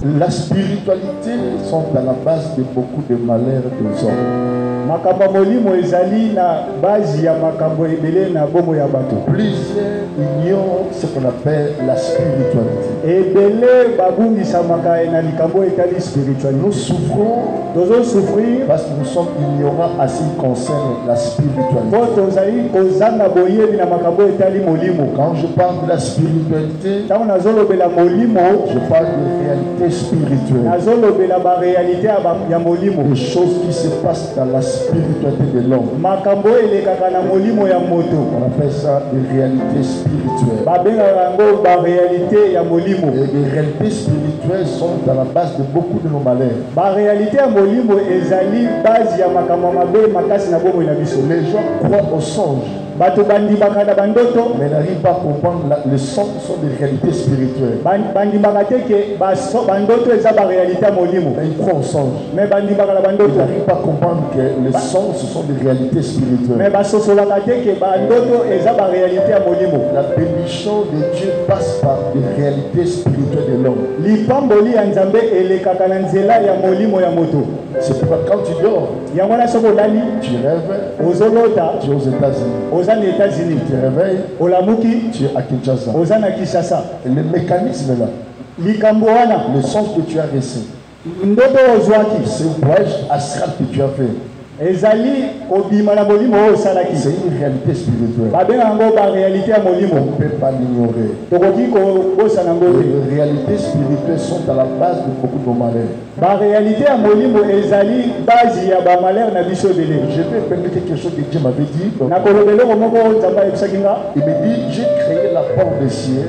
La spiritualité sont à la base de beaucoup de malheurs des hommes. Plusieurs ignorent ce qu'on appelle la spiritualité. Nous souffrons parce que nous sommes ignorants à ce qui concerne la spiritualité. Quand je parle de la spiritualité, je parle de réalité spirituelle. Des choses qui se passent dans la spiritualité de l'homme. On appelle ça des réalités spirituelles. Et les réalités spirituelles sont à la base de beaucoup de nos malheurs. Les gens croient aux songes, mais n'arrivent pas à comprendre les songes sont des réalités spirituelles. Ils croient aux songes, mais ils n'arrivent pas à comprendre que les songes ce sont des réalités spirituelles. La bénédiction de Dieu passe par des réalités spirituelles de l'homme. C'est pourquoi quand tu dors, tu rêves, tu es aux États-Unis. Tu te réveilles, tu es à Kinshasa. Et le mécanisme là, le sens que tu as reçu, c'est un voyage astral que tu as fait. C'est une réalité spirituelle. On ne peut pas l'ignorer. Les réalités spirituelles sont à la base de beaucoup de nos malheurs. Je vais permettre quelque chose que Dieu m'avait dit. Il me dit, j'ai créé la porte des cieux.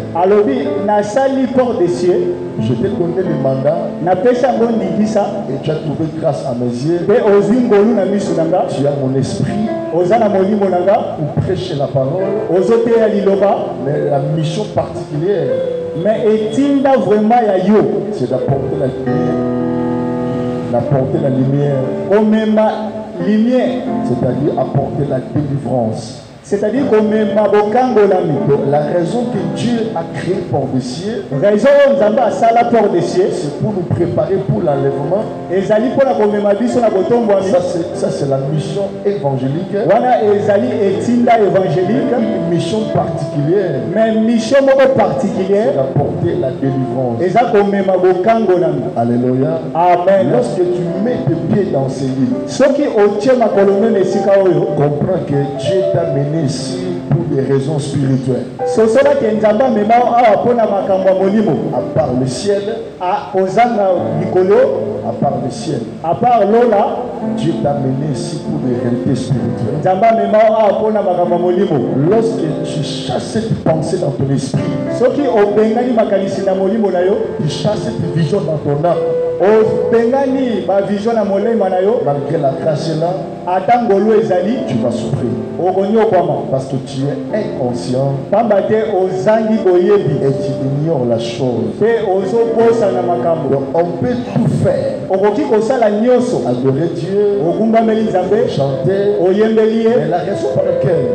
Je t'ai donné le mandat et tu as trouvé grâce à mes yeux. Tu as mon esprit pour prêcher la parole, mais la mission particulière, c'est d'apporter la lumière, c'est-à-dire apporter la délivrance. C'est-à-dire que la raison que Dieu a créé pour des cieux, c'est pour nous préparer pour l'enlèvement. Ça c'est la mission évangélique. Une mission particulière, c'est d'apporter la délivrance. Alléluia. Amen. Lorsque tu mets tes pieds dans ces lits, comprends que Dieu t'a mené ici pour des raisons spirituelles. À part le ciel, Dieu t'a mené ici pour des réalités spirituelles. Lorsque tu chasses cette pensée dans ton esprit, tu chasses cette vision dans ton âme, malgré la grâce là, tu vas souffrir. Parce que tu es inconscient et tu ignores la chose. Donc on peut tout faire. Adorer Dieu, chanter, mais la raison par laquelle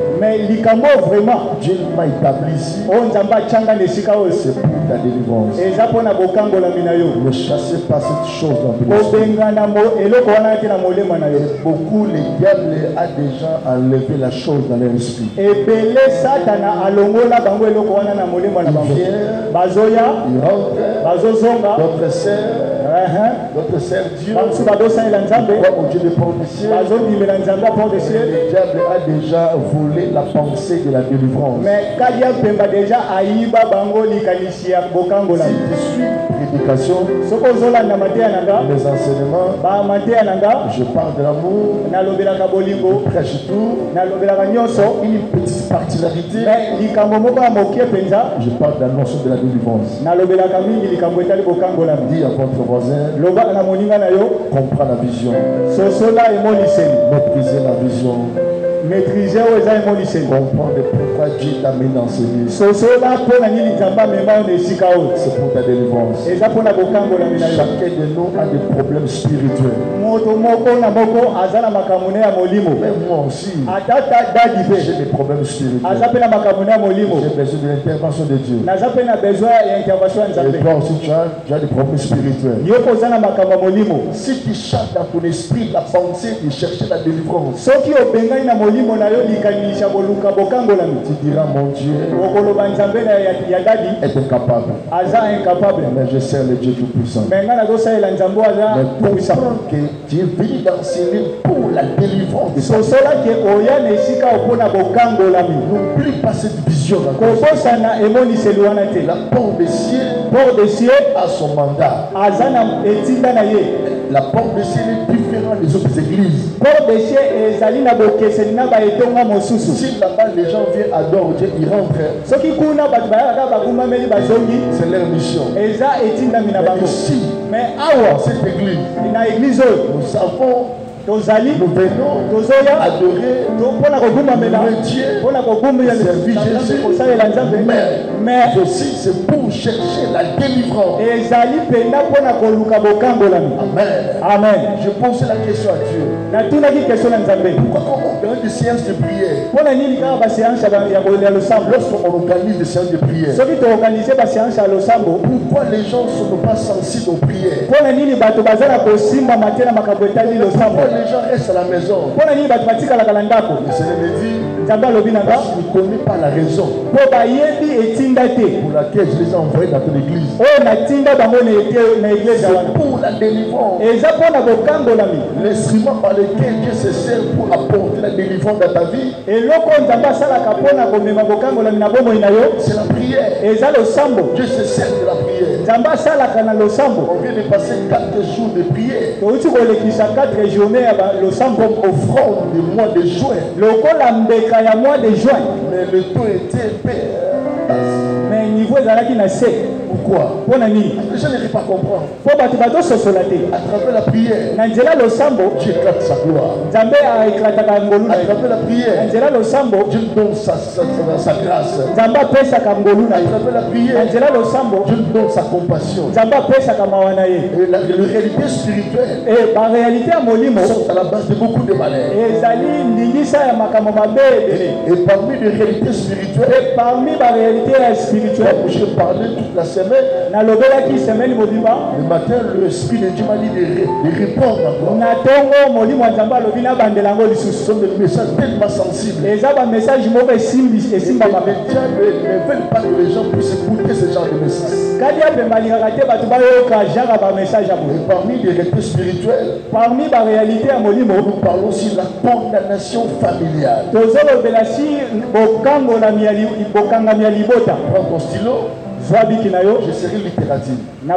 Dieu m'a établi ici, c'est pour ta délivrance. Ne chassez pas cette chose dans ton esprit. Beaucoup, les diables a déjà enlevé la chose dans leur esprit. Il rentre, d'autres servent Dieu, croient au Dieu des portes des cieux. Le diable a déjà volé la pensée de la délivrance. Si tu suis prédication, mes enseignements, je parle de l'amour, je prêche tout, une petite particularité, je parle de la notion de la délivrance. Dis à votre voisin, comprends la vision, maîtrisez la vision. maîtriser comprendre pourquoi Dieu t'a mis dans ce lieu. c'est pour ta délivrance. Chacun de nous a des problèmes spirituels. Même moi aussi, j'ai des problèmes spirituels. J'ai besoin de l'intervention de Dieu. Et toi aussi, tu as des problèmes spirituels. Si tu cherches dans ton esprit la pensée de chercher la délivrance, tu diras, mon Dieu est incapable. Mais je sers le Dieu Tout-Puissant. Mais comprends que tu es venu dans ce lieu pour la délivrance. N'oublie pas cette vision. La porte des cieux a son mandat. La porte des cieux est différente des autres églises. Si là-bas les gens viennent adorer Dieu, ils rentrent. C'est leur mission. Mais ici, dans cette église, nous savons, nous venons adorer Dieu, servir Jésus, mais aussi c'est pour chercher la délivrance. Amen. Je pose la question à Dieu. Pourquoi on organise des séances de prière? Lorsqu'on organise des séances de prière, pourquoi les gens ne sont pas sensibles aux prières? Pourquoi les gens restent à la maison? Le Seigneur me dit, je ne connais pas la raison pour laquelle je les ai envoyés dans ton église. C'est pour la délivrance. L'instrument par lequel Dieu se sert pour apporter la délivrance dans ta vie, c'est la prière. Dieu se sert de la prière. On vient de passer 4 jours de prière comme offrande du mois de juin. Mais le taux était pourquoi? Les gens ne peuvent pas comprendre. À travers la prière, Dieu éclate sa gloire. À travers la prière, Dieu donne sa grâce. À travers la prière, Dieu donne sa compassion. Et la réalité spirituelle sont à la base de beaucoup de malheurs. Et parmi les réalités spirituelles, je parlais toute la semaine. Le matin, l'esprit de Dieu m'a dit de répondre encore. Ce sont des messages tellement sensibles. Et les médias ne veulent pas que les gens puissent écouter ce genre de messages. Et parmi les réalités spirituelles, nous parlons aussi de la condamnation familiale. Prends ton stylo. Je serai littérative. Il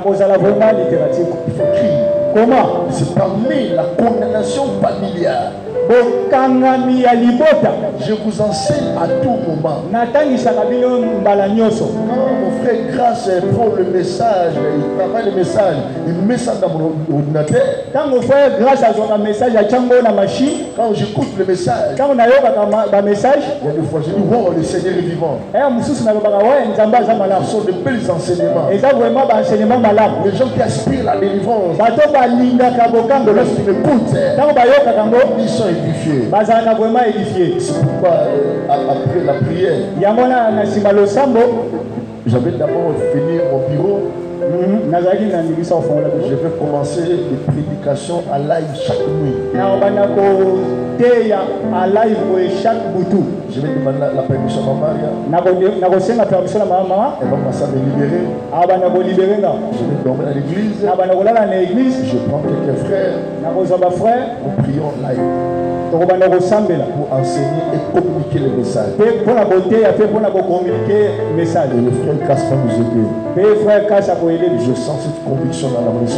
faut crier. Comment? C'est parmi la condamnation familiale. Je vous enseigne à tout moment. Quand mon frère Grâce prend le message, il travaille le message, il met ça dans mon ordinateur. Quand mon frère Grâce a un message, quand j'écoute le message, il y a des fois je dis wow, le Seigneur est vivant. Ce sont de belles enseignements. Les gens qui aspirent à la délivrance, lorsqu'ils m'écoutent, ils sont édifiés. C'est pourquoi après la prière, j'avais d'abord fini mon bureau. Je vais commencer les prédications à live chaque nuit. Je vais demander la permission à ma Maria. Elle va commencer à me libérer. Je vais dormir à l'église. Je prends quelques frères. Nous prions live pour enseigner et communiquer communiquer le message. Pour la beauté, a fait pour la communiquer le message. Et le frère Casse va nous aider. Je sens cette conviction dans la maison.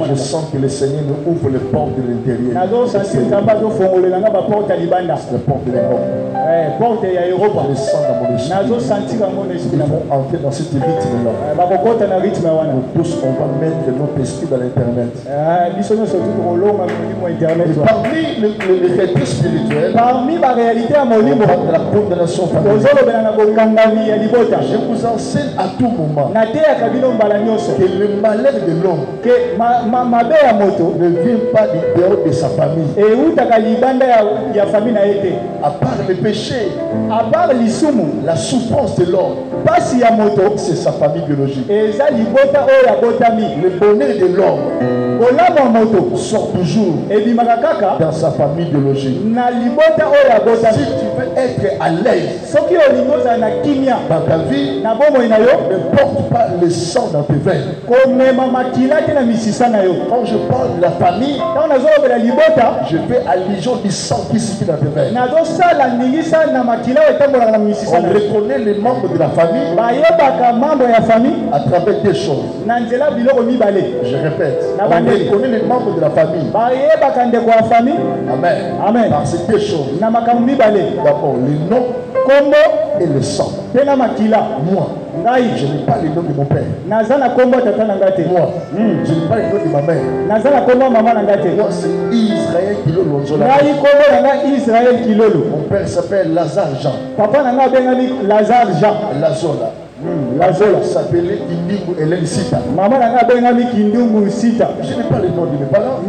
Je sens que le Seigneur nous ouvre les portes de l'intérieur. Les portes de l'Europe. Je sens dans mon esprit. Nous vont entrer dans ce rythme-là. Nous tous, on va mettre notre esprit dans l'Internet. Et parmi les réalités spirituelles, parmi la réalité à mon on parle de la condamnation familiale. Je vous enseigne à tout moment que le malheur de l'homme ne vient pas du dehors de sa famille. À part le péché, la souffrance de l'homme, c'est sa famille biologique. Le bonheur de l'homme sort toujours dans sa famille biologique. Si tu veux être à l'aise dans ta vie, ne porte pas le sang dans tes veines. Quand je parle de la famille, je fais allusion du sang qui circule dans tes veines. On reconnaît les membres de la famille à travers des choses. Je répète, on reconnaît les membres de la famille. Amen. Amen. Par ces deux choses. D'abord, le nom et le sang. Moi, je n'ai pas le nom de mon père. Moi, je n'ai pas le nom de ma mère. Moi, c'est Israël Kilolo. Mon père s'appelle Lazare Jean. Lazola. Lazola s'appelait Kindingu Hélène Sita. Maman n'a pas Kindingu Sita. Je n'ai pas le nom de mes parents.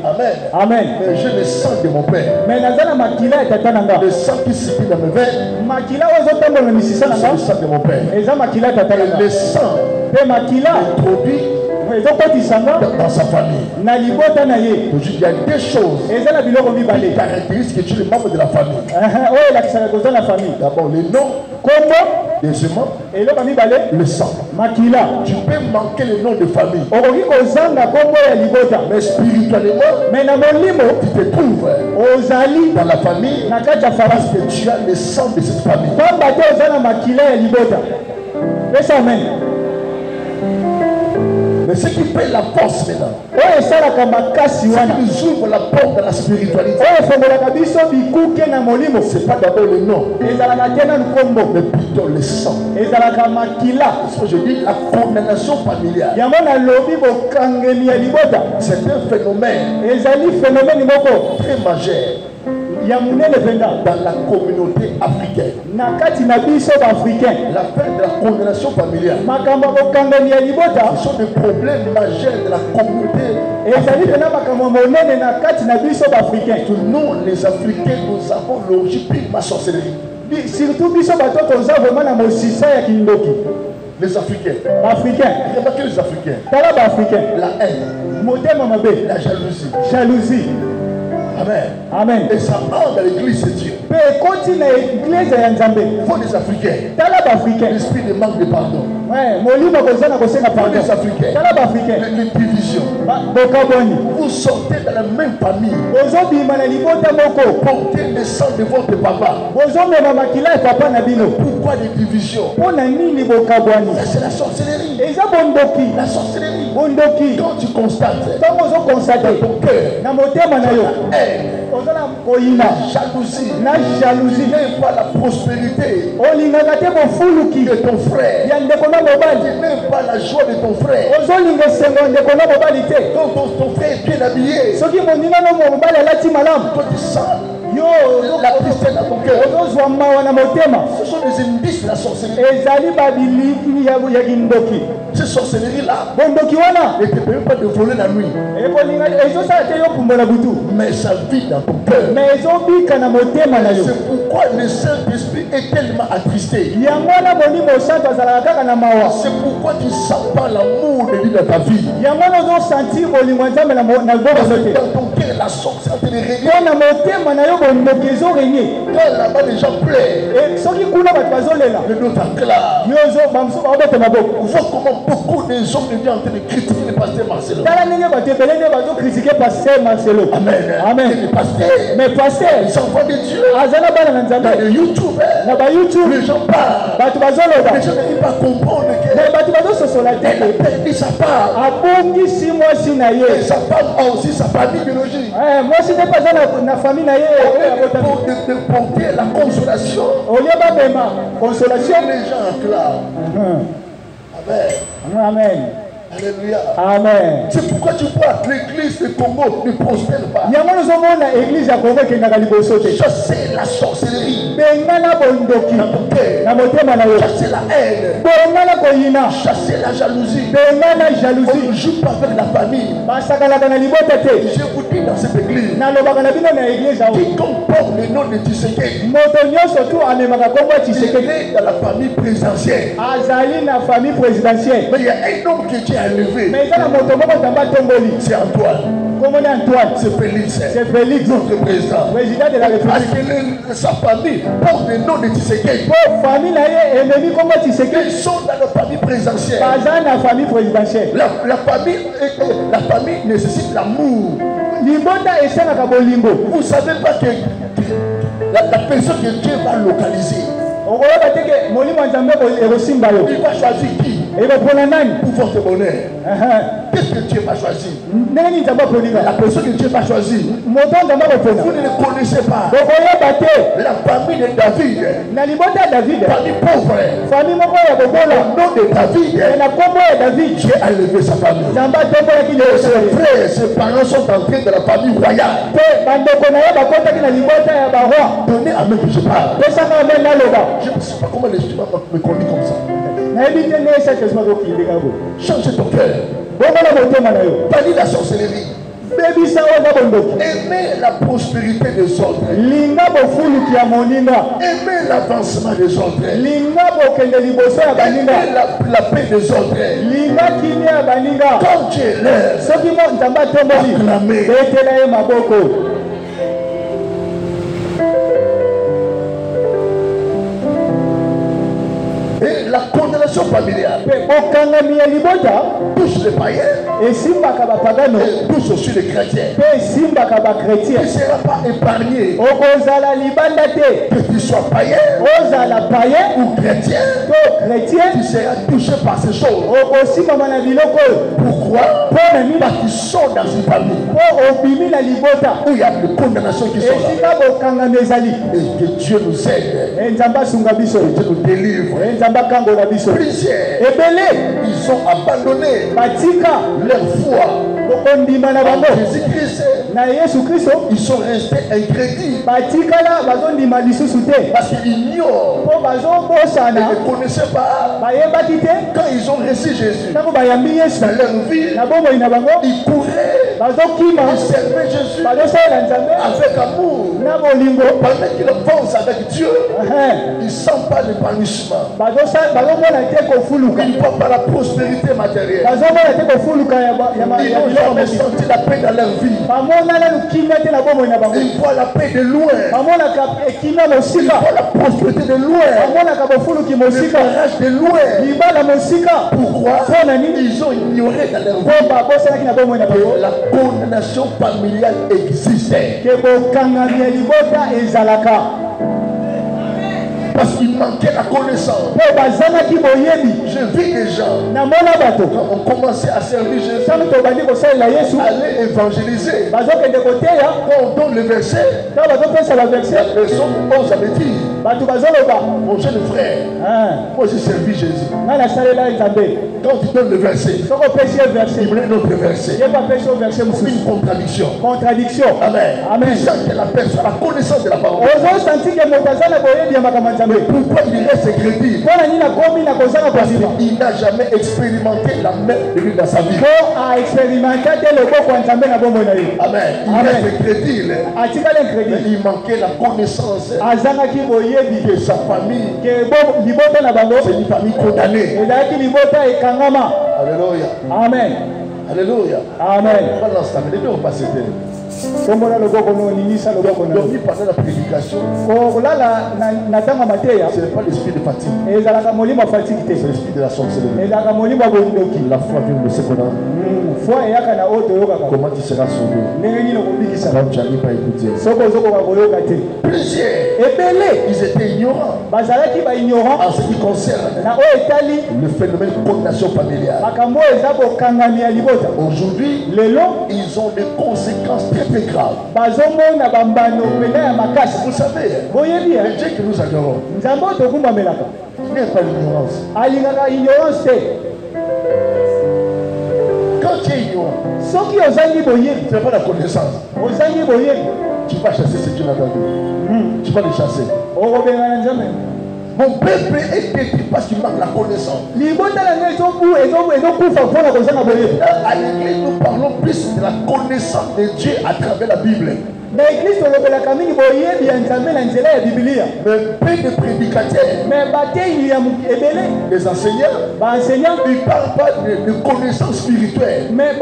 Amen. Amen. Mais j'ai le sang de mon père. Mais le sang qui circule dans mes veines, c'est le sang de mon père. Et le sang introduit dans sa famille. Donc, il y a des choses qui caractérisent que tu es le membre de la famille. D'abord, le nom. Deuxièmement, le sang. Tu peux manquer le nom de famille. Mais spirituellement, tu te trouves dans la famille parce que tu as le sang de cette famille. Mais ce qui fait la force maintenant, c'est qui nous ouvre la porte de la spiritualité. C'est pas d'abord le nom, mais plutôt le sang. C'est ce que je dis, la condamnation familiale. C'est un phénomène très majeur dans la communauté africaine. L'affaire de la condamnation familiale, ce sont des problèmes majeurs de la communauté africaine. Nous, les Africains, nous avons l'origine de la sorcellerie. Surtout, les Africains. Remarquez les Africains. La haine. La jalousie. Amen. Et ça entre dans l'église de Dieu. Il faut des Africains. L'esprit de manque de pardon. Les Africains. Les divisions. Vous sortez dans la même famille. Portez le sang de votre papa. Pourquoi des divisions? C'est la sorcellerie. La sorcellerie. Quand tu constates dans ton cœur, la jalousie n'est pas la prospérité de ton frère. Tu n'aimes pas la joie de ton frère. Quand ton frère est bien habillé, toi tu sens la tristesse dans ton cœur. Ce sont des indices de la sorcellerie. Cette sorcellerie-là ne te permet pas de voler la nuit. Mais ça vit dans ton cœur. C'est pourquoi le Saint-Esprit est tellement attristé. C'est pourquoi tu ne sens pas l'amour de Dieu dans ta vie. Dans ton cœur, la sorcière de régner. Quand là-bas les gens pleurent, le dos acclame. On voit comment beaucoup de gens deviennent en train de critiquer le pasteur Marcelo. Amen. Amen. Mais pasteur, ils s'envoient de Dieu. Dans le YouTube, les gens parlent. Les gens ne peuvent pas comprendre qu'elle a perdu sa part. Et sa femme a aussi sa famille biologique. Pour de porter la consolation. Les gens acclament. Amen. Amen. Alléluia. Amen. C'est pourquoi tu vois l'église du Congo ne prospère pas. Chasser la sorcellerie. Chasser la haine. Chasser la jalousie. On ne joue pas avec la famille. Je vous dis dans cette église, quiconque porte le nom de Tshisekedi, il est dans la famille présidentielle. Mais il y a un homme qui Dieu a élevé. C'est Antoine. C'est Félix. Notre président. Parce que sa famille porte le nom de Tshisekedi. Ils sont dans la famille présidentielle. La famille nécessite l'amour. Vous ne savez pas que la personne que Dieu va localiser, il va choisir qui pour votre bonheur. Qu'est-ce que Dieu va choisir? La personne que Dieu va choisir, vous ne le connaissez pas. La famille de David, famille pauvre, au nom de David, Dieu a élevé sa famille. Ses frères, ses parents sont entrés dans la famille royale. Donnez à moi que je parle. Je ne sais pas comment les gens me conduisent comme ça. Change ton cœur. Bannir la sorcellerie. Aimez la prospérité des autres. Aimez l'avancement des autres. Aimez la paix des autres. Quand tu es l'air, acclamez. Et la condamnation familiale touche les païens et touche aussi les chrétiens. Tu ne seras pas épargné. Que tu sois païen ou chrétien, tu seras touché par ces choses. Pourquoi? Parce qu'ils sont dans une famille où il y a des condamnations qui sont là. Et que Dieu nous aide. Et Dieu nous délivre. Plusieurs, ils ont abandonné leur foi en Jésus-Christ. Ils sont restés incrédules parce qu'ils ignorent. Ils ne connaissaient pas. Quand ils ont reçu Jésus dans leur vie, ils couraient, ils servaient Jésus avec amour. Pendant qu'ils avancent avec Dieu, ils ne sentent pas l'épanouissement. Ils ne voient pas la prospérité matérielle. Ils n'ont jamais senti la paix dans leur vie. Ils voient la paix de loin. Ils voient la prospérité de loin. Le barrage de loin. Pourquoi? Ils ont ignoré dans leur vie. La condamnation familiale existait. Parce qu'il manquait la connaissance. Je vis des gens. Quand on commençait à servir Jésus, aller évangéliser. Quand on donne le verset, la personne ose à me dire, mon jeune frère, moi j'ai servi Jésus. Quand tu donnes le verset, il me donne notre verset. Une contradiction. Amen. Ça que la personne a la connaissance de la parole. Mais pourquoi il reste crédible? Parce qu'il n'a jamais expérimenté la main de lui dans sa vie. Amen. Il reste crédible. Mais il manquait la connaissance de sa famille. C'est une famille condamnée. Alléluia. Amen. Alléluia. Amen. Balance ta main. Les deux ont passé. Dormir pendant la prédication, ce n'est pas l'esprit de fatigue. C'est l'esprit de la sorcellerie. La foi vient de ce qu'on a. Comment tu seras sauvé? Quand tu n'arrives pas à écouter. Plusieurs, ils étaient ignorants en ce qui concerne le phénomène de condamnation familiale. Aujourd'hui, ils ont des conséquences très très graves. Vous savez, le Dieu que nous adorons, il n'est pas l'ignorance. Quand tu es ignorant, tu n'as pas la connaissance. Tu vas chasser ce que tu n'as pas vu. Tu vas les chasser. Mon peuple est détruit parce qu'il manque la connaissance. À l'église, nous parlons plus de la connaissance de Dieu à travers la Bible. Mais peu de prédicateurs, les enseignants, ils ne parlent pas de connaissance spirituelle. Mais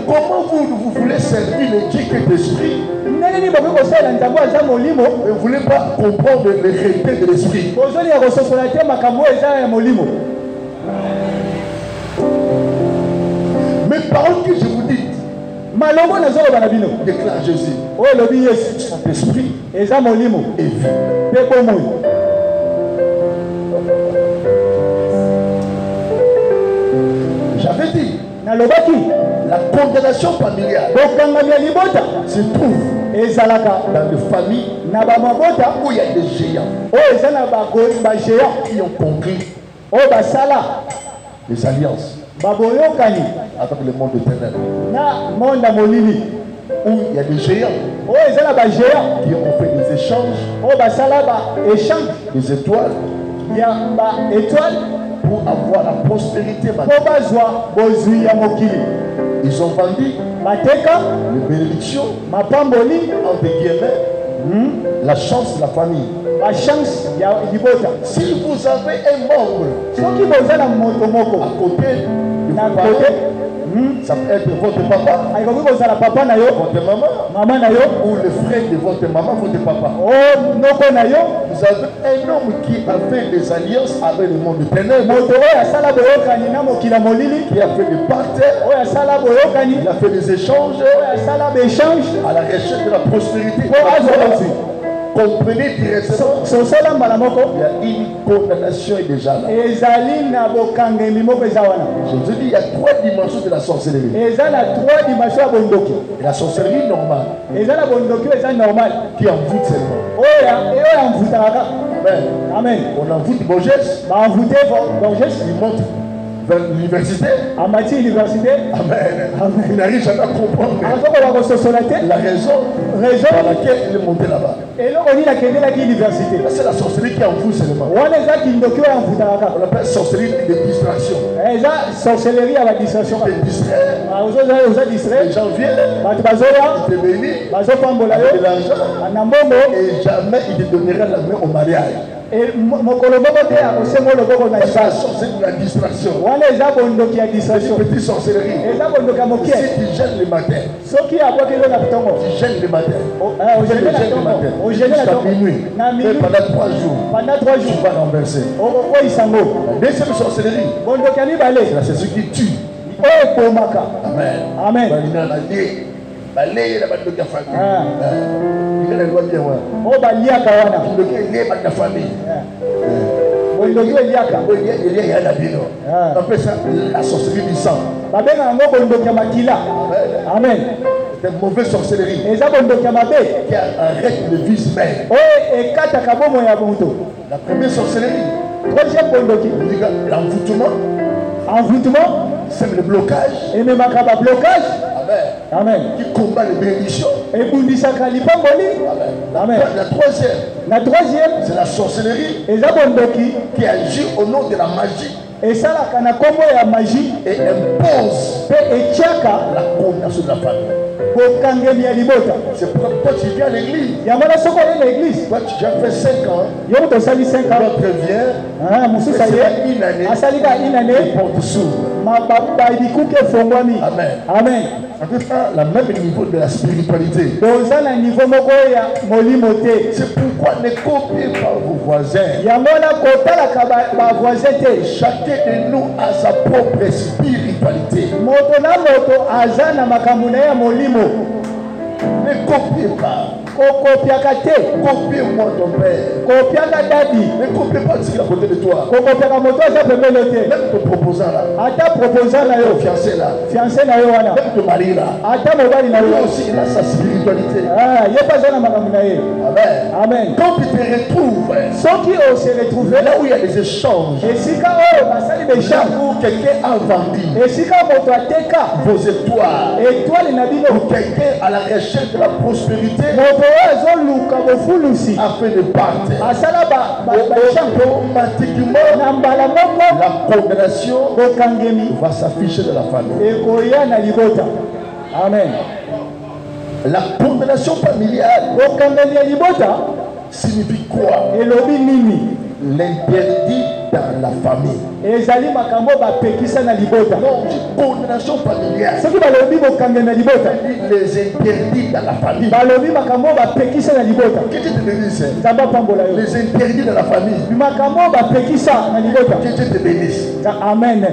comment vous voulez servir le Dieu qui est esprit? Vous ne voulez pas comprendre les réalités de l'esprit. Mes paroles que je vous dis, déclare Jésus. Son esprit est vie. J'avais dit, la condamnation familiale se trouve dans les familles où il y a des géants qui ont conclu les alliances avec le monde éternel. Où il y a des géants qui ont fait des échanges, des étoiles, pour avoir la prospérité. Ils ont vendu les bénédictions, entre guillemets, la chance de la famille. Si vous avez un membre à côté de vos parents, ça peut être votre papa, votre maman, ou le frère de votre maman, votre papa. Vous avez un homme qui a fait des alliances avec le monde éternel, qui a fait des parterres, il a fait des échanges à la recherche de la prospérité. Comprenez directement, il y a une condamnation déjà là. Je vous dis, il y a 3 dimensions de la sorcellerie. Et la sorcellerie normale, qui envoûte seulement. Amen. On envoûte Borges, il monte vers l'université. Amen. Il n'arrive jamais à comprendre la raison pour laquelle il est monté là-bas. C'est la sorcellerie qui envoûte seulement. On appelle sorcellerie de distraction. De distraire. Les gens viennent, ils te bénissent, avec de l'argent, et jamais ils te donneraient la main au mariage. C'est la sorcellerie de la distraction. C'est une petite sorcellerie. Si tu gênes le matin, tu gênes le matin, jusqu'à minuit, mais pendant 3 jours, tu vas renverser. La deuxième sorcellerie, c'est ce qui tue. Amen. Balayer la bande de la famille. Il a le droit de dire la famille. Il y a la bino. On appelle ça la sorcellerie du sang. Amen. C'est une mauvaise sorcellerie qui arrête le vice même. La première sorcellerie, l'envoûtement, c'est le blocage. Amen. Qui combat les bénédictions. Amen. La troisième, c'est la sorcellerie qui agit au nom de la magie et impose la condamnation de la famille. C'est pourquoi toi tu viens à l'église. Toi tu as fait 5 ans. L'autre vient. C'est une année. Il porte sourd. Amen. Amen. La même niveau de la spiritualité. C'est pourquoi ne copiez pas vos voisins. Chacun de nous a sa propre spiritualité. Ne copiez pas. Copie-moi ton père. Ne copie pas ce qu'il a à côté de toi. Même ton proposant là. Ton fiancé là. Même ton mari là. Lui aussi il a sa spiritualité. Amen. Quand tu te retrouves là où il y a des échanges, là où quelqu'un a vendu vos étoiles, ou quelqu'un à la recherche de la prospérité afin de partir, automatiquement la condamnation va s'afficher de la famille. Amen. La condamnation familiale signifie quoi? L'interdit dans la famille. Non, condamnation familiale. Les interdits dans la famille. Que Dieu te bénisse. Les interdits dans la famille. Que Dieu te bénisse. Amen.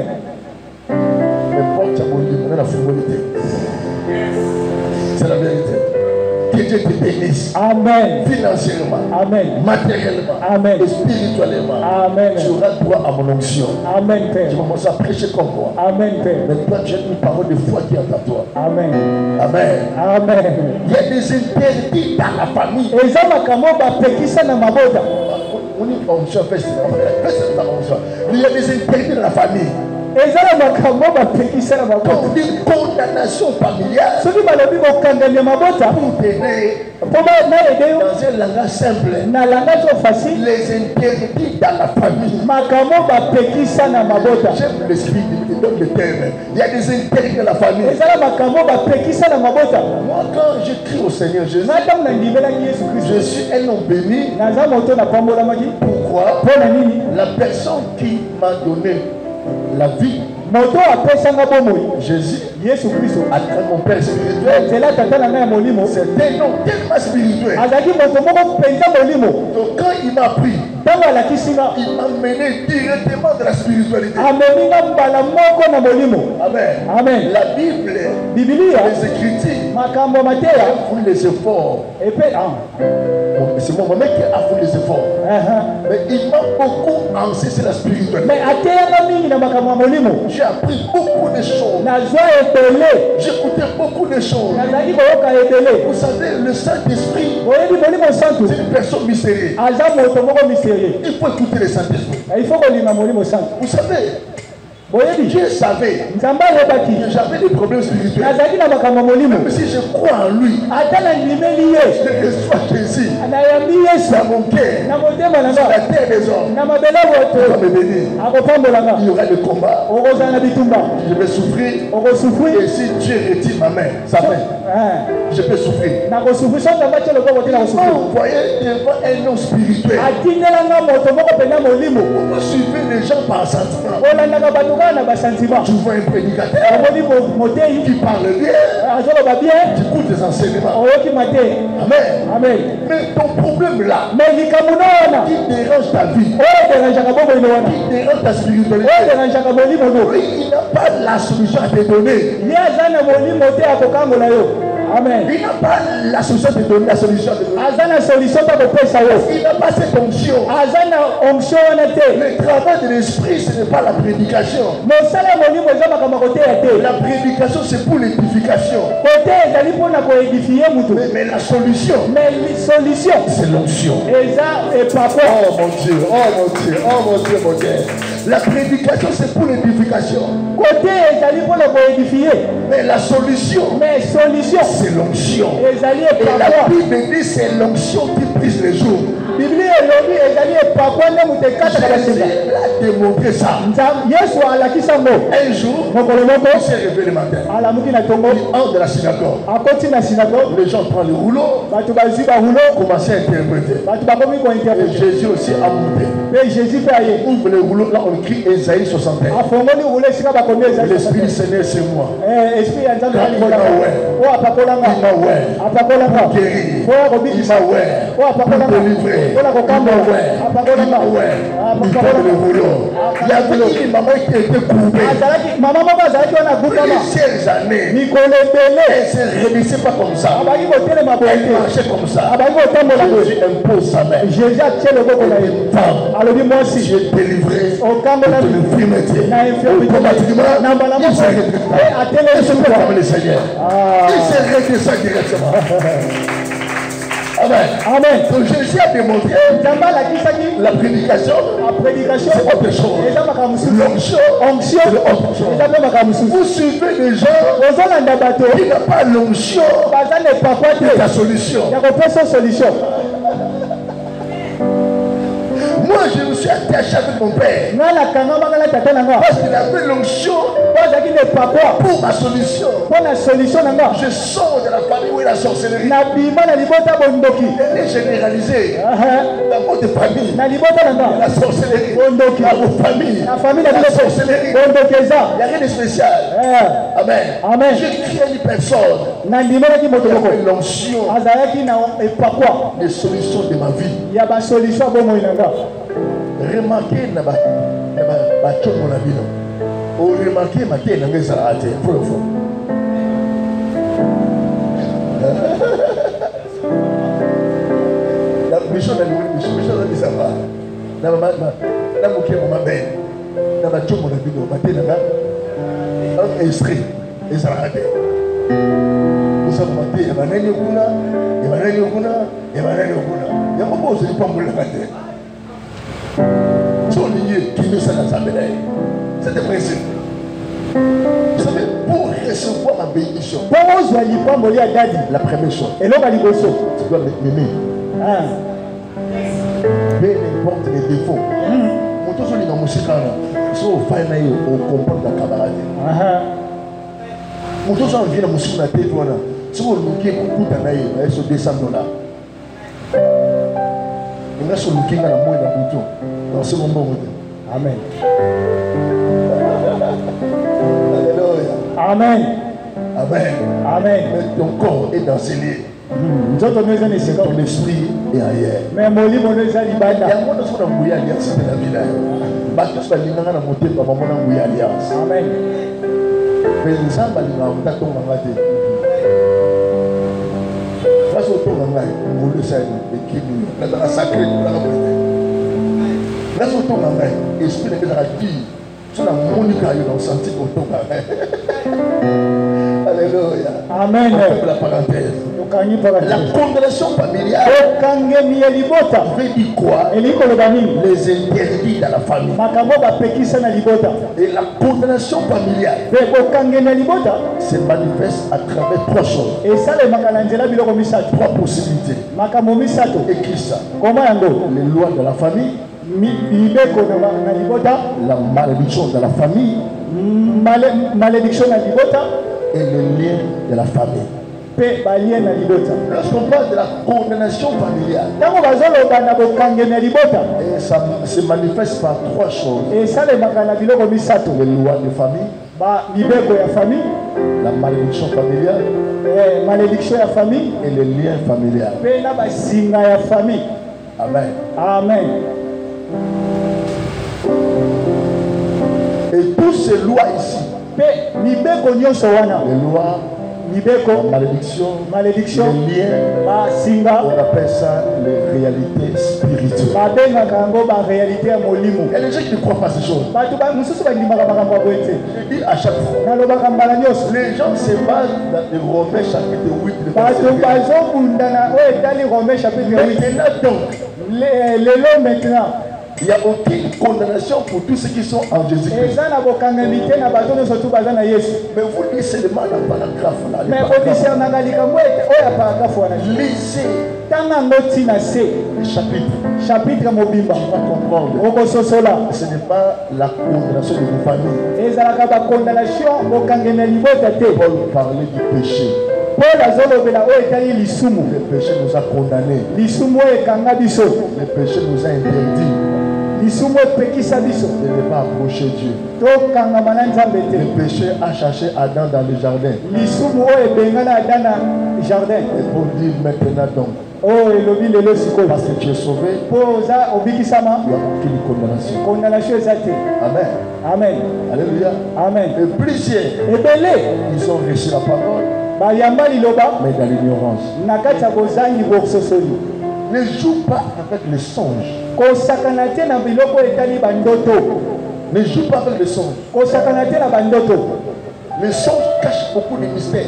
C'est la vérité. Que Dieu te bénisse. Amen. Financièrement. Amen. Matériellement. Amen. Et spirituellement. Amen. Tu auras droit à mon onction. Amen, Père. Tu vas commencer à prêcher comme moi. Amen, Père. Mais toi, tu as une parole de foi qui est à toi. Amen. Amen. Amen. Il y a des interdits dans la famille. Il y a des interdits dans la famille. Quand on dit condamnation familiale, pour t'aider dans un langage simple, les interdits dans la famille. J'aime l'esprit, il donne le terme. Il y a des interdits dans la famille. Moi, quand je crie au Seigneur Jésus, je suis un homme béni. Pourquoi? La personne qui m'a donné la vie, Jésus, à mon Père spirituel, c'est un nom tellement spirituel. Donc quand il m'a pris, il m'a mené directement de la spiritualité. Amen. La Bible, les Écritures, a fourni les efforts. C'est mon mec qui a fourni les efforts. Mais il m'a beaucoup enseigné la spiritualité. J'ai appris beaucoup de choses. J'ai écouté beaucoup de choses. Vous savez, le Saint-Esprit, c'est une personne mystérieuse. Il faut écouter le Saint-Esprit. Vous savez, Dieu savait que j'avais des problèmes spirituels. Même si je crois en lui, je reçois Jésus dans mon cœur, sur la terre des hommes. Il va me bénir. Il y aura des combats. Je vais souffrir. Et si Dieu retire ma main, sa main, je peux souffrir. Il m'a envoyé devant un homme spirituel. Pourquoi suivez les gens par sentiment? Tu vois un prédicateur qui parle bien, tu écoutes des enseignements. Amen. Mais ton problème là, qui dérange ta vie, qui dérange ta spiritualité, il n'a pas la solution à te donner. Amen. Il n'a pas la solution de donner la solution. Il n'a pas cette onction. Le travail de l'esprit, ce n'est pas la prédication. La prédication, c'est pour l'édification. Mais la solution, c'est l'onction. Oh mon Dieu, oh mon Dieu, oh mon Dieu, mon Dieu. La prédication, c'est pour l'édification. Mais la solution, c'est l'onction. Et la Bible dit c'est l'onction qui brise les jours. Jésus a démontré ça. Un jour, il s'est réveillé le matin. Il entre de la synagogue. Les gens prennent le rouleau. Commencent à interpréter. Et Jésus aussi a monté. Ouvre le rouleau, là on crie Ésaïe 61. L'Esprit Seigneur c'est moi. Il m'a guéri. Il m'a délivrer. Il fait le rouleau. Il y avait une maman qui était courbée. Plusieurs années. Elle ne se réunissait pas comme ça. Elle marchait comme ça. Jésus impose sa main. Moi aussi j'ai délivré de l'infirmité. Automatiquement, il s'est redressé. Le Seigneur. Il s'est redressé directement. Amen. Amen. Donc Jésus a démontré la prédication, c'est autre chose. L'onction, c'est autre chose. Vous suivez des gens qui n'ont pas l'onction de la solution. Moi, je me suis attaché avec mon père. Parce qu'il avait l'onction pour ma solution. Je sors de la famille où il y a la sorcellerie. Elle est généralisée. Dans votre famille, la sorcellerie. Dans vos familles, la sorcellerie. Il n'y a rien de spécial. Amen. Je crie à une personne. Il avait l'onction des solutions de ma vie. Remarquez na ba chomo na bino. O remarquez ma tête na ngeza ate pour le fond. La mission na bisa ba. Na ba na moké ma ben. Na ba chomo na bino ma tête na ba. Un esprit ezarate. Nous sommes maté ya banani kuna, ya banani kuna, ya banani kuna. Ya ko se pas mo la tête. Sont liés qui ne s'en a jamais. C'est le principe. Vous savez, pour recevoir ma bénédiction, la première chose, tu dois m'aimer. Peu importe les défauts. Mon tour sur les musiques, si on fait on comprend la camarade. Mon tour sur la musique, on a été voilà. Si on look pour tout un aïe, on sur $200. On a sur le king à la moelle d'un bouton. Dans ce moment. Amen. Alléluia. Amen. Amen. Amen. Mais ton corps est dans ses lieux. Ton esprit est ailleurs. Mais mon livre ne s'est pas là. Il y a un monde qui a mouillé alliance de la vie. Bateau soit l'ingénieur a monté par maman a mouillé alliance. Amen. Mais nous sommes allés dans le temps où on va dire. Face au tour on va nous le savoir et qui nous la sacré la là sur ton main, esprit de la vie, sur la Monica, il a senti ton ton Alléluia. Amen. La parenthèse. La condamnation familiale veut dire quoi? Les interdits dans la famille. Et la condamnation familiale se manifeste à travers trois choses. Trois possibilités. Écris ça. Les lois de la famille. La malédiction de la famille. Et le lien de la famille. Lorsqu'on parle de la condamnation familiale, et ça se manifeste par trois choses. Les lois de famille, la malédiction familiale, et le lien familial. Amen. Amen. Et toutes ces lois ici, les lois, la malédiction, les liens, on appelle ça les réalités spirituelles. Et les gens qui ne croient pas ces choses, je dis à chaque fois, les gens se basent dans les Romains chapitre 8. Maintenant donc, Il n'y a aucune condamnation pour tous ceux qui sont en Jésus-Christ. Mais vous lisez seulement la paragraphe là. Lisez le chapitre. Tu vas comprendre. Ce n'est pas la condamnation de vos familles. Paul parlait du péché. Le péché nous a condamnés. Le péché nous a interdit de ne pas approcher Dieu. Le péché a cherché Adam dans le jardin. Et pour dire maintenant donc, parce que tu es sauvé, il n'y a aucune condamnation. Amen. Amen. Alléluia. Amen. Et plusieurs, ils ont reçu la parole, mais dans l'ignorance. Ne joue pas avec les songes. Ne joue pas avec les songes. Les songes cachent beaucoup de mystères.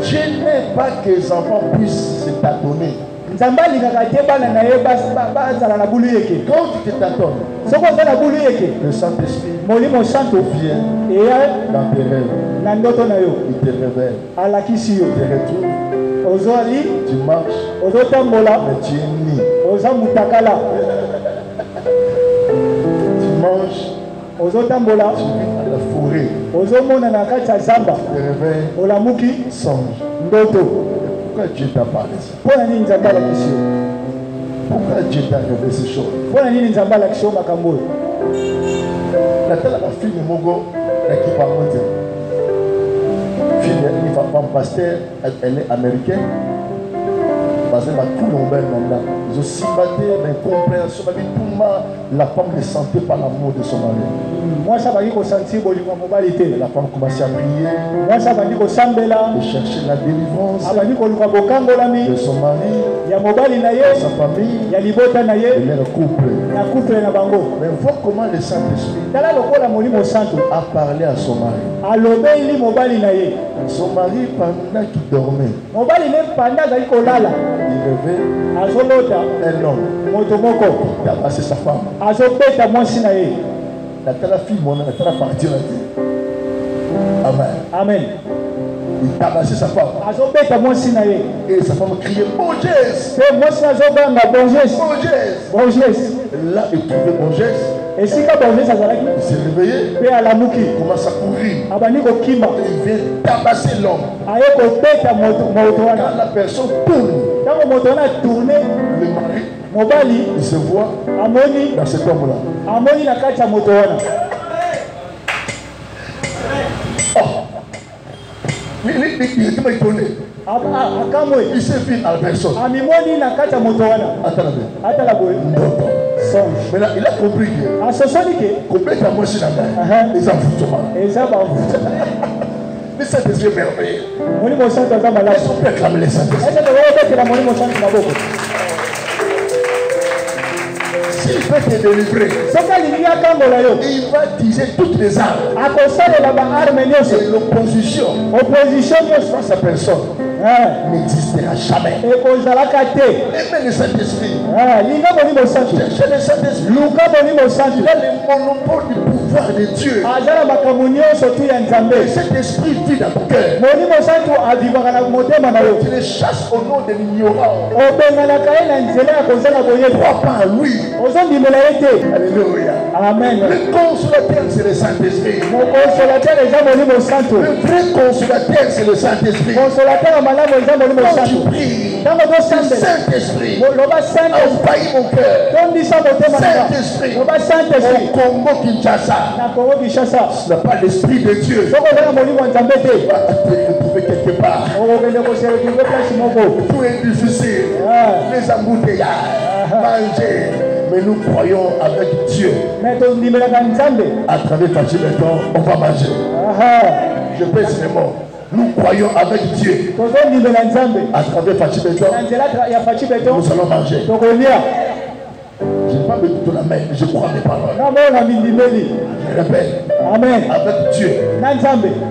Dieu n'est pas que les enfants puissent se tâtonner. Quand tu te tâtonnes, le Saint-Esprit vient dans tes rêves. Il te révèle. Il te retrouve. Tu marches, mais tu es ni. Tu manges, tu vis à la forêt. Tu te réveilles, songe. Pourquoi Dieu t'a parlé ça? Pourquoi Dieu t'a révélé ces choses? La fille de Mogo, qui parle une femme pasteur, elle est américaine. Parce qu'elle a tout l'ombel maintenant. Ils ont sympathie, l'incompréhension. La femme ne sentait pas l'amour de son mari. La femme commençait à prier. De chercher la délivrance de son mari, de sa famille, de leur couple. Mais voir comment le Saint-Esprit a parlé à son mari. Son mari, pendant qu'il dormait, il rêvait un homme qui a passé sa femme. La fille, elle a parti. Amen. Amen. Il tabassait sa femme. Et sa femme criait Bongès. Bongès. Là, il trouvait Bongès. Il s'est réveillé. Il commence à courir. Il vient tabasser l'homme. Quand la personne tourne, le mari, il se voit dans cet homme-là. Il était étonné. Il s'est vu à la personne. Mais là, il a compris que complètement les enfants. Le Saint-Esprit est merveilleux. Est-ce qu'on peut acclamer le Saint-Esprit? S'il veut te délivrer, il va utiliser toutes les armes. Et l'opposition face à personne n'existera jamais. Aimez le Saint-Esprit. Cherchez le Saint-Esprit. Il a le monopole du pouvoir de Dieu. Et cet esprit vit dans ton cœur. Tu les chasses au nom de l'ignorant. Crois pas à lui. Alléluia. Amen. Le consolateur, c'est le Saint-Esprit. Le vrai consolateur, c'est le Saint-Esprit. Quand tu pries, le Saint-Esprit a envahi mon cœur. Saint-Esprit, au Congo Kinshasa, ce n'est pas l'Esprit de Dieu. Tu vas te retrouver quelque part. Tout est difficile. Les embouteillages, manger. Mais nous croyons avec Dieu. À travers Fachi Béton, on va manger. Je pèse les mots. Nous croyons avec Dieu. À travers Fachi Béton, nous allons manger. Je n'ai pas besoin de la main, je crois mes paroles. Je répète. Amen. Avec Dieu.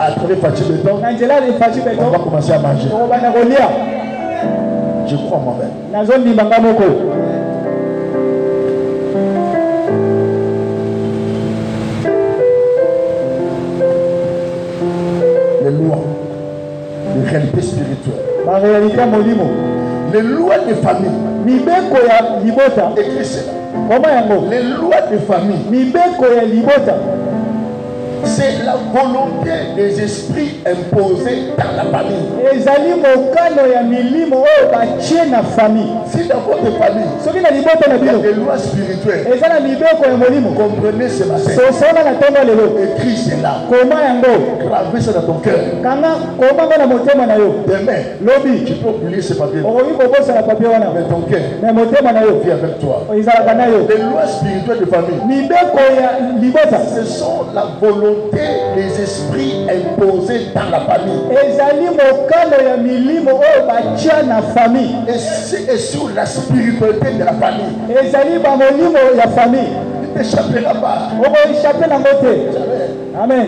À travers Fachi Béton, on va commencer à manger. Je crois moi-même. Les lois de famille. Écris cela. Les lois de famille. C'est la volonté des esprits imposés dans la famille. Si dans votre famille, il y a des lois spirituelles, comprenez ce matin. Écris cela. Gravez ça dans ton cœur. Demain, tu peux oublier ce papier. Mais ton cœur vit avec toi. Les lois spirituelles de famille, ce sont la volonté des esprits imposés dans la famille. Et sur la spiritualité de la famille. Il n'échappera pas. Amen.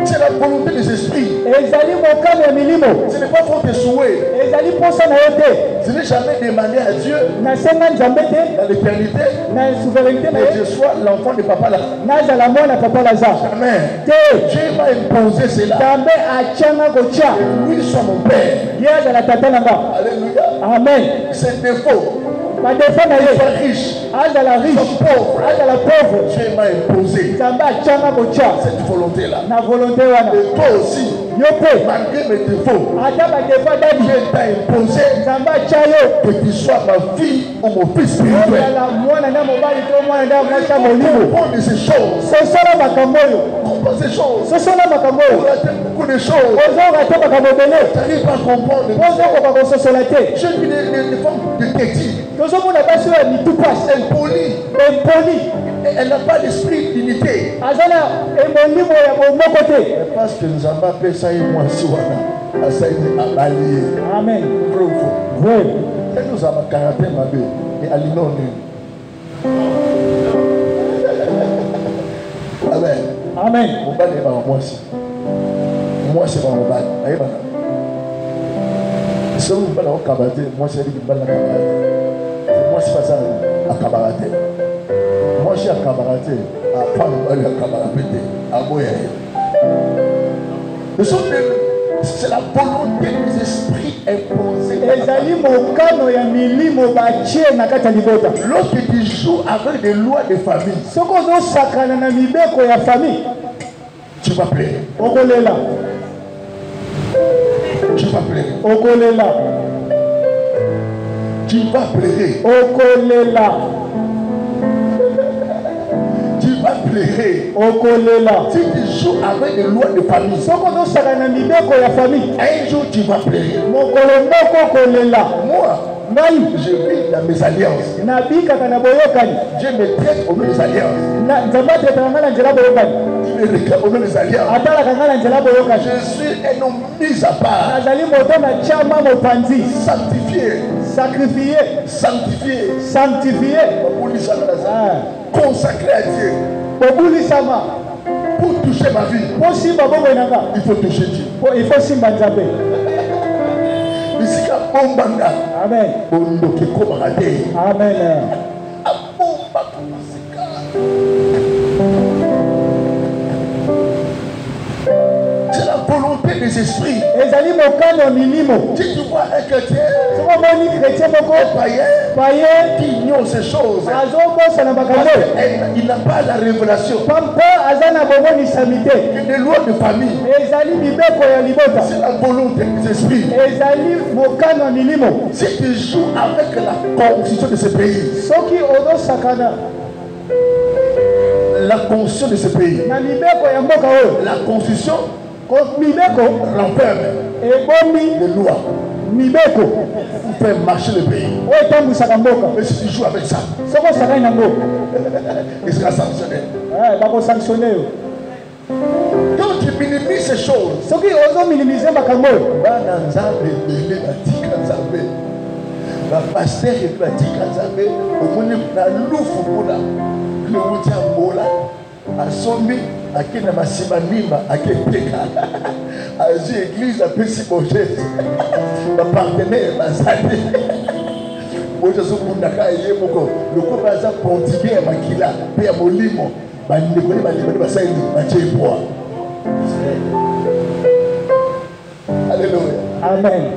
C'est la volonté des esprits. Ce n'est pas votre souhait. Je n'ai jamais demandé à Dieu dans l'éternité que je sois l'enfant de Papa Lazare. Jamais. Dieu m'a imposé cela. Et lui soit mon Père. Alléluia. Amen. C'est défaut. Soit riche, soit pauvre, Dieu m'a imposé cette volonté-là. Et toi aussi, malgré mes défauts, Dieu t'a imposé que tu sois ma fille ou mon fils spirituel. Comprends de ces choses. Comprends ces choses. On raté beaucoup de choses. Tu n'arrives pas à comprendre. Je vis des femmes détectives. Impoli. Elle n'a pas l'esprit d'unité. Parce que nous avons appelé ça et moi si on a allié. Amen. Vrai. Et nous avons caractère ma belle et alinon. Amen. Amen. Mon bal est moi aussi. Moi c'est mon bal. Si vous ne pas cabaret, moi c'est le bal à cabaret. Moi c'est pas ça à cabaret. Moi je suis à cabaret. À prendre le bal à cabaret. À moyen. C'est la volonté des esprits imposés. Lorsque tu joues avec des lois de famille, tu vas pleurer. Tu vas pleurer. Tu vas pleurer. Tu vas pleurer. Si tu joues avec des lois de famille, un jour tu vas pleurer. Moi, je vis dans mes alliances. Dieu me traite au milieu des alliances. Au milieu des alliances. Je suis un homme mis à part. Sanctifié. Consacré à Dieu. Pour toucher ma vie, il faut toucher Dieu. Amen. Amen. C'est la volonté des esprits. Si tu vois un chrétien, un païen qui ignore ces choses, il n'a pas la révélation. Les lois de famille, c'est la volonté des esprits. Si tu joues avec la constitution de ce pays, la constitution de ce pays, la constitution renferme les lois pour faire marcher le pays. Mais si tu joues avec ça, il sera sanctionné. Donc tu minimises ces choses. Pasteur et pratique Nzambe omoni na lufu kuna le wuti ambola asombi akina masima nimba akepeka azu église a pesi bojete ba partenaire bazali bojo sokunda ka yemoko loko baza pontifier ya makila pe ya molimo bandeko ne bandeko basali bachepoa. Alléluia. Amen.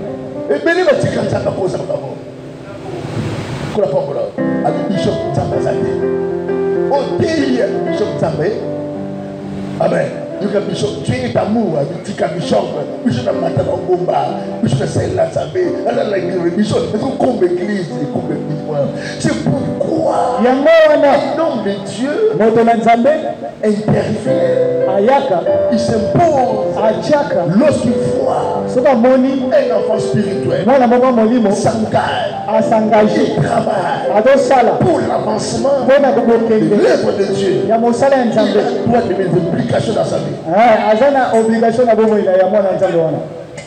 Et béni ma tika nzamba koza makabo. Kola pambola. Avec Bishop Zambazade. Oteya Bishop Zambe. Amen. Yuka Bishop Tching Tamu avec Tika Bishop. Bishop Amata Ngomba. Bishop Sela Zambe. Alors la Bishop. Est-ce qu'on combe église et combe église. C'est pourquoi. Yamona. Nom de Dieu. Motola Nzambe. Intervient. Ayaka. Il s'impose. Achaka. Lorsqu'il voit. Soka moni. Un enfant spirituel. Mwana moko molimo. S'engage. Il travaille. Adosala. Pour l'avancement. Bona kubokende. L'œuvre de Dieu. Ya mosala ya Nzambe. Il doit donner des implications dans sa vie. Azana obligation na bomo ila ya mwana Nzambe wana.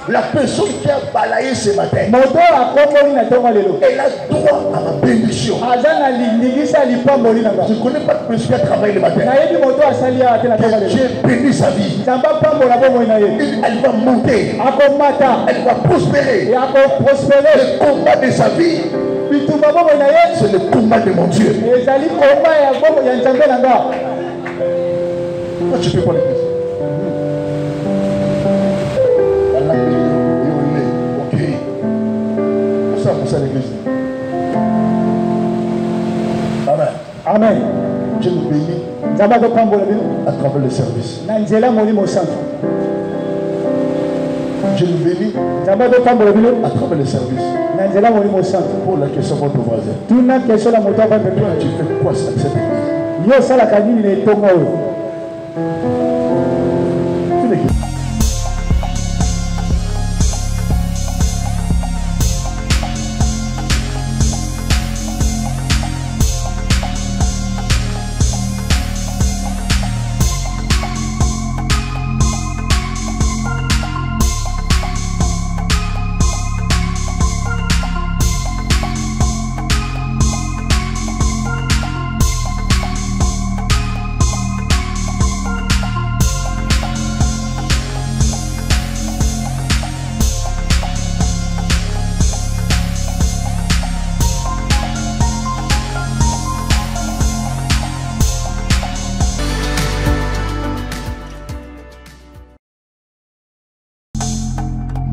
La personne qui a balayé ce matin, moto akomoli na tonga lelo. Elle a droit à ma bénédiction. Azana lingisa lipamboli na nga. Je ne connais pas de personne qui a travaillé le matin. Na yebi moto asalia ate na tonga lelo. Dieu bénit sa vie. Nzamba pambola bomo ina ye. Elle va monter. Akomata. Elle va prospérer. Et prospérer. Le combat de sa vie. C'est le combat de mon Dieu. Toi, tu peux pas l'église. Ok. Pour ça l'église. Amen. Amen. Dieu nous bénit à travers le service. Dieu nous bénit à travers le service. Pour la question de votre voisin. Tu fais quoi cette église?